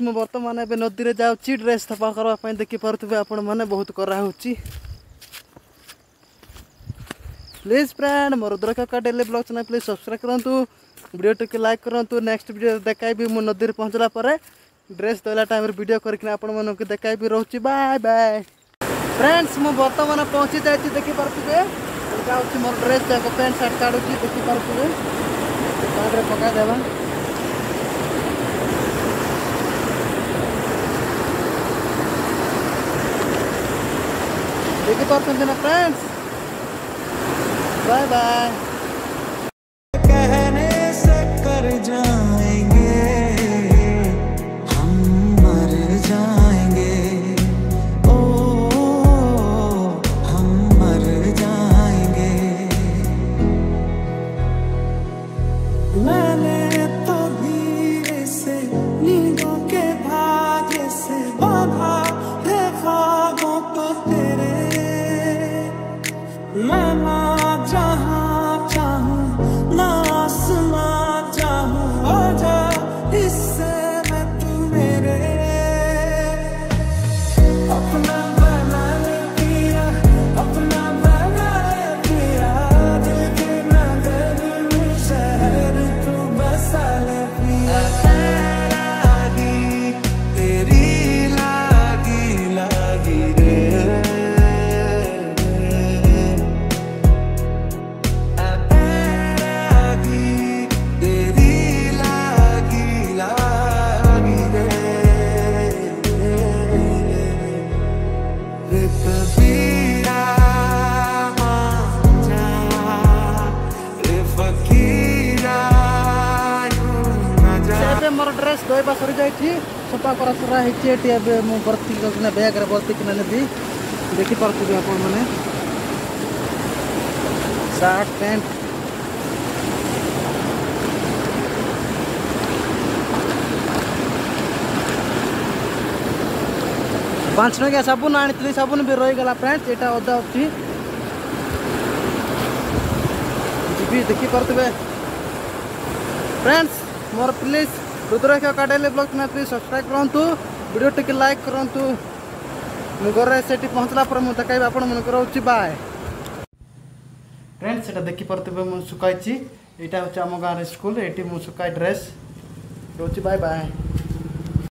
मु बर्तमान ए नदी में जाऊँगी ड्रेस सफा करने देखिपे आपण मैंने बहुत कराऊँ प्लीज फ्रेंड मोर Rudrakaka daily blog channel please subscribe करूँ वीडियो टिके लाइक करूँ नेक्स्ट वीडियो देखाई मु नदी में पहुँचला ड्रेस धोला टाइम वीडियो करके देखाई रोचे बाय बाय फ्रेंड्स मु बर्तमान पहुँची जाइए देखिपे जाऊँगी मोर ड्रेस जाक पैंट सार्ट काढ़ुची देखिपे पकईदेवा देखिपे ना फ्रेंड्स बाय बाय कहने से कर जाएंगे हम मर जाएंगे ओ हम मर जाएंगे मैंने तो धीरे से नींदों के भाग्य से बांधा है ख्वाबों को तेरे मैं ना जहाँ चाहूँ ना आसमां चाहूँ आजा इससे मैं तू मेरे अपना बना ले पिया अपना बना ले पिया दिल के नगर में शहर तू बसा ले पिया लागी तेरी लागी लागी रे मोर ड्रेस धोवा सरी जाइए सफा कर सरा है भर्ती करना बैग भर्ती किना नेबी देखिपे आप मैंने सार्ट पैंट पाँच टंकिया साबुन आनी साबुन भी रहीगला फ्रेंड्स यहाँ अदा अच्छी जी देखिपे फ्रेंड्स मोर please Rudrakaka daily blog channel please subscribe करूँ वीडियो टिके लाइक करूँ मुझे से पहुँचला मुझे देखाई आपण मन रोचे बाय फ्रेंड्स ये देखिपे मुझे सुखाई यहाँ हूँ आम गाँव स्कूल ये मुझे सुखाई ड्रेस रोचे बाय बाय।